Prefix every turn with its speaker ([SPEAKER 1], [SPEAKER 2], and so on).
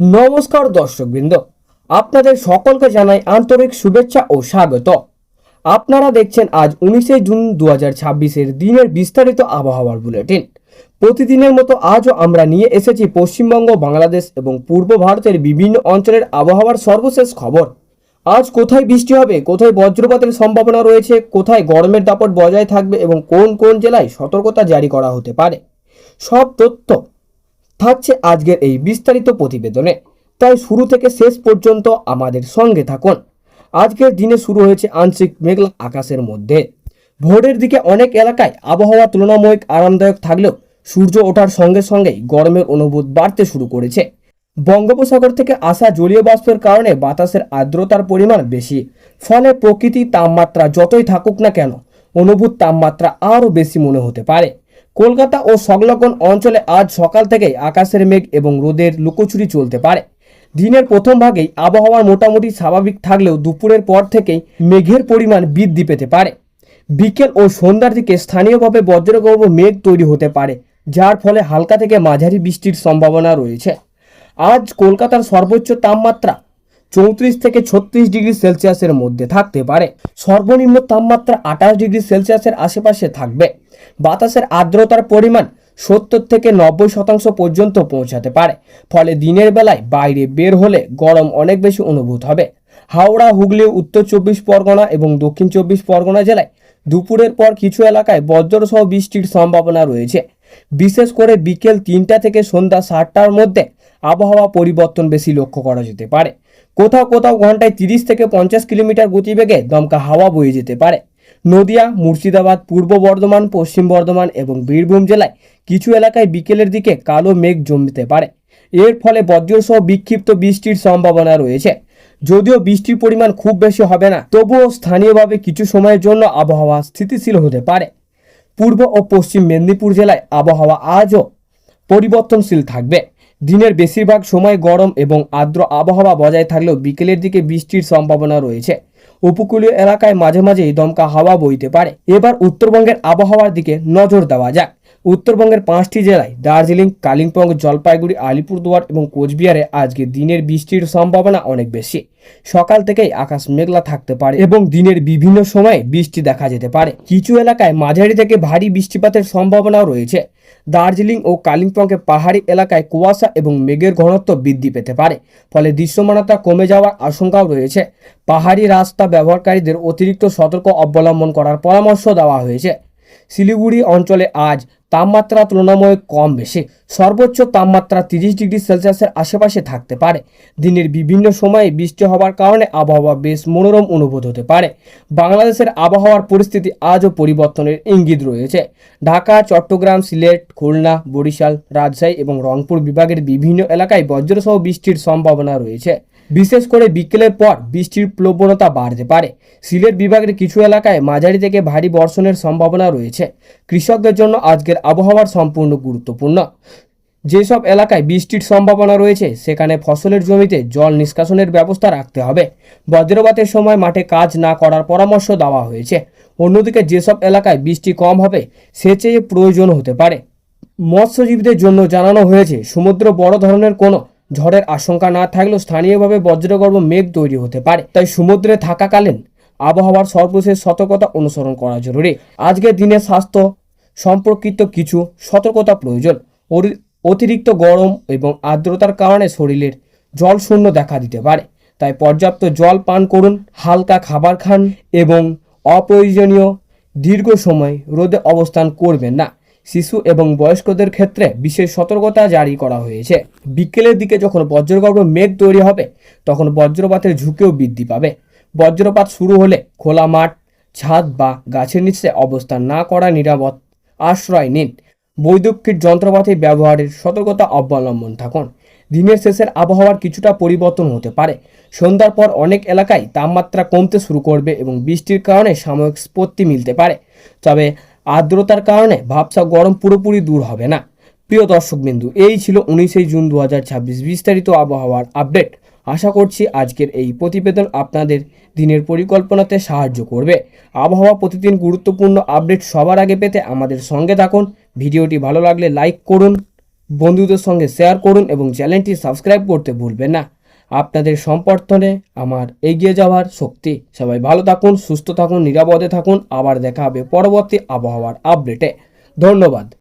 [SPEAKER 1] নমস্কার দর্শকবৃন্দ, আপনাদের সকলকে জানাই আন্তরিক শুভেচ্ছা ও স্বাগত। আপনারা দেখছেন আজ 19শে জুন 2026-এর দিনের বিস্তারিত আবহাওয়ার বুলেটিন। প্রতিদিনের মতো আজও আমরা নিয়ে এসেছি পশ্চিমবঙ্গ, বাংলাদেশ এবং পূর্ব ভারতের বিভিন্ন অঞ্চলের আবহাওয়ার সর্বশেষ খবর। আজ কোথায় বৃষ্টি হবে, কোথায় বজ্রপাতের সম্ভাবনা রয়েছে, কোথায় গরমের দাপট বজায় থাকবে এবং কোন কোন জেলায় সতর্কতা জারি করা হতে পারে, সব তথ্য থাকছে আজকের এই বিস্তারিত প্রতিবেদনে। তাই শুরু থেকে শেষ পর্যন্ত আমাদের সঙ্গে থাকুন। আজকের দিনে শুরু হয়েছে আংশিক মেঘলা আকাশের মধ্যে। ভোরের দিকে অনেক এলাকায় আবহাওয়া তুলনামূলক আরামদায়ক থাকলেও সূর্য ওঠার সঙ্গে সঙ্গেই গরমের অনুভূতি বাড়তে শুরু করেছে। বঙ্গোপসাগর থেকে আসা জলীয় বাষ্পের কারণে বাতাসের আর্দ্রতার পরিমাণ বেশি, ফলে প্রকৃতির তাপমাত্রা যতই থাকুক না কেন অনুভূত তাপমাত্রা আরও বেশি মনে হতে পারে। কলকাতা ও সংলগ্ন অঞ্চলে আজ সকাল থেকেই আকাশের মেঘ এবং রোদের লুকোচুরি চলতে পারে। দিনের প্রথম ভাগেই আবহাওয়া মোটামুটি স্বাভাবিক থাকলেও দুপুরের পর থেকেই মেঘের পরিমাণ বৃদ্ধি পেতে পারে। বিকেল ও সন্ধ্যার দিকে স্থানীয়ভাবে বজ্রগর্ভ মেঘ তৈরি হতে পারে, যার ফলে হালকা থেকে মাঝারি বৃষ্টির সম্ভাবনা রয়েছে। আজ কলকাতার সর্বোচ্চ তাপমাত্রা 34 থেকে 36 ডিগ্রি সেলসিয়াসের মধ্যে থাকতে পারে। সর্বনিম্ন তাপমাত্রা 28 ডিগ্রি সেলসিয়াসের আশেপাশে থাকবে। বাতাসের আর্দ্রতার পরিমাণ 70 থেকে 90% পর্যন্ত পৌঁছাতে পারে, ফলে দিনের বেলায় বাইরে বের হলে গরম অনেক বেশি অনুভূত হবে। হাওড়া, হুগলি, উত্তর 24 পরগনা এবং দক্ষিণ 24 পরগনা জেলায় দুপুরের পর কিছু এলাকায় বজ্রসহ বৃষ্টির সম্ভাবনা রয়েছে। বিশেষ করে বিকেল 3টা থেকে সন্ধ্যা 7টার মধ্যে আবহাওয়া পরিবর্তন বেশি লক্ষ্য করা যেতে পারে। কোথাও কোথাও ঘন্টায় 30 থেকে 50 কিলোমিটার গতিবেগে দমকা হাওয়া বয়ে যেতে পারে। নদিয়া, মুর্শিদাবাদ, পূর্ব বর্ধমান, পশ্চিম বর্ধমান এবং বীরভূম জেলায় কিছু এলাকায় বিকেলের দিকে কালো মেঘ জমতে পারে। এর ফলে বজ্রসহ বিক্ষিপ্ত বৃষ্টির সম্ভাবনা রয়েছে। যদিও বৃষ্টির পরিমাণ খুব বেশি হবে না, তবুও স্থানীয়ভাবে কিছু সময়ের জন্য আবহাওয়া স্থিতিশীল হতে পারে। পূর্ব ও পশ্চিম মেদিনীপুর জেলায় আবহাওয়া আজও পরিবর্তনশীল থাকবে। দিনের বেশিরভাগ সময় গরম এবং আর্দ্র আবহাওয়া বজায় থাকলেও বিকেলের দিকে বৃষ্টির সম্ভাবনা রয়েছে। উপকূলীয় এলাকায় মাঝে মাঝেই দমকা হাওয়া বইতে পারে। এবার উত্তরবঙ্গের আবহাওয়ার দিকে নজর দেওয়া যাক। উত্তরবঙ্গের 5টি জেলায় দার্জিলিং, কালিম্পং, জলপাইগুড়ি, আলিপুরদুয়ার এবং কোচবিহারে আজকে দিনের বৃষ্টির সম্ভাবনা অনেক বেশি। সকাল থেকেই আকাশ মেঘলা থাকতে পারে এবং দিনের বিভিন্ন সময়ে বৃষ্টি দেখা যেতে পারে। কিছু এলাকায় মাঝারি থেকে ভারী বৃষ্টিপাতের সম্ভাবনাও রয়েছে। দার্জিলিং ও কালিম্পংয়ে পাহাড়ি এলাকায় কুয়াশা এবং মেঘের ঘনত্ব বৃদ্ধি পেতে পারে, ফলে দৃশ্যমানতা কমে যাওয়ার আশঙ্কাও রয়েছে। পাহাড়ি রাস্তা ব্যবহারকারীদের অতিরিক্ত সতর্ক অবলম্বন করার পরামর্শ দেওয়া হয়েছে। শিলিগুড়ি অঞ্চলে আজ তাপমাত্রা তুলনামূলক কম বেশি। সর্বোচ্চ তাপমাত্রা 30 ডিগ্রি সেলসিয়াসের আশেপাশে থাকতে পারে। দিনের বিভিন্ন সময়ে বৃষ্টি হওয়ার কারণে আবহাওয়া বেশ মনোরম অনুভূত হতে পারে। বাংলাদেশের আবহাওয়ার পরিস্থিতি আজও পরিবর্তনের ইঙ্গিত রয়েছে। ঢাকা, চট্টগ্রাম, সিলেট, খুলনা, বরিশাল, রাজশাহী এবং রংপুর বিভাগের বিভিন্ন এলাকায় বজ্রসহ বৃষ্টির সম্ভাবনা রয়েছে। বিশেষ করে বিকেলের পর বৃষ্টির প্রবণতা বাড়তে পারে। সিলেট বিভাগের কিছু এলাকায় মাঝারি থেকে ভারী বর্ষণের সম্ভাবনা রয়েছে। কৃষকদের জন্য আজকের আবহাওয়ার সম্পূর্ণ গুরুত্বপূর্ণ। যেসব এলাকায় বৃষ্টির সম্ভাবনা রয়েছে সেখানে ফসলের জমিতে জল নিষ্কাশনের ব্যবস্থা রাখতে হবে। বজ্রপাতের সময় মাঠে কাজ না করার পরামর্শ দেওয়া হয়েছে। অন্যদিকে যেসব এলাকায় বৃষ্টি কম হবে সেচের প্রয়োজন হতে পারে। মৎস্যজীবীদের জন্য জানানো হয়েছে সমুদ্র বড় ধরনের কোনো ঝড়ের আশঙ্কা না থাকলেও স্থানীয়ভাবে বজ্রগর্ভ মেঘ তৈরি হতে পারে, তাই সমুদ্রে থাকাকালীন আবহাওয়ার সর্বশেষ সতর্কতা অনুসরণ করা জরুরি। আজকের দিনে স্বাস্থ্য সম্পর্কিত কিছু সতর্কতা প্রয়োজন। অতিরিক্ত গরম এবং আর্দ্রতার কারণে শরীরের জল শূন্য দেখা দিতে পারে, তাই পর্যাপ্ত জল পান করুন, হালকা খাবার খান এবং অপ্রয়োজনীয় দীর্ঘ সময় রোদে অবস্থান করবেন না। শিশু এবং বয়স্কদের ক্ষেত্রে বিশেষ সতর্কতা জারি করা হয়েছে। বিকেলের দিকে যখন বজ্রগর্ভ মেঘ তৈরি হবে তখন বজ্রপাতের ঝুঁকিও বৃদ্ধি পাবে। বজ্রপাত শুরু হলে খোলা মাঠ, ছাদ বা গাছের নিচে অবস্থান না করা নিরাপদ আশ্রয় নিন। বৈদ্যুতিক যন্ত্রপাতি ব্যবহারের সতর্কতা অবলম্বন থাকুন। দিনের শেষের আবহাওয়ার কিছুটা পরিবর্তন হতে পারে। সন্ধ্যার পর অনেক এলাকায় তাপমাত্রা কমতে শুরু করবে এবং বৃষ্টির কারণে সাময়িক স্বস্তি মিলতে পারে, তবে আর্দ্রতার কারণে ভাবসা গরম পুরোপুরি দূর হবে না। প্রিয় দর্শকবিন্দু, এই ছিল 19শে জুন 2026 বিস্তারিত আবহাওয়ার আপডেট। আশা করছি আজকের এই প্রতিবেদন আপনাদের দিনের পরিকল্পনাতে সাহায্য করবে। আবহাওয়া প্রতিদিন গুরুত্বপূর্ণ আপডেট সবার আগে পেতে আমাদের সঙ্গে থাকুন। ভিডিওটি ভালো লাগলে লাইক করুন, বন্ধুদের সঙ্গে শেয়ার করুন এবং চ্যানেলটি সাবস্ক্রাইব করতে ভুলবেন না। আপনাদের সমর্থনে আমার এগিয়ে যাওয়ার শক্তি। সবাই ভালো থাকুন, সুস্থ থাকুন, নিরাপদে থাকুন। আবার দেখা হবে পরবর্তী আবহাওয়ার আপডেটে। ধন্যবাদ।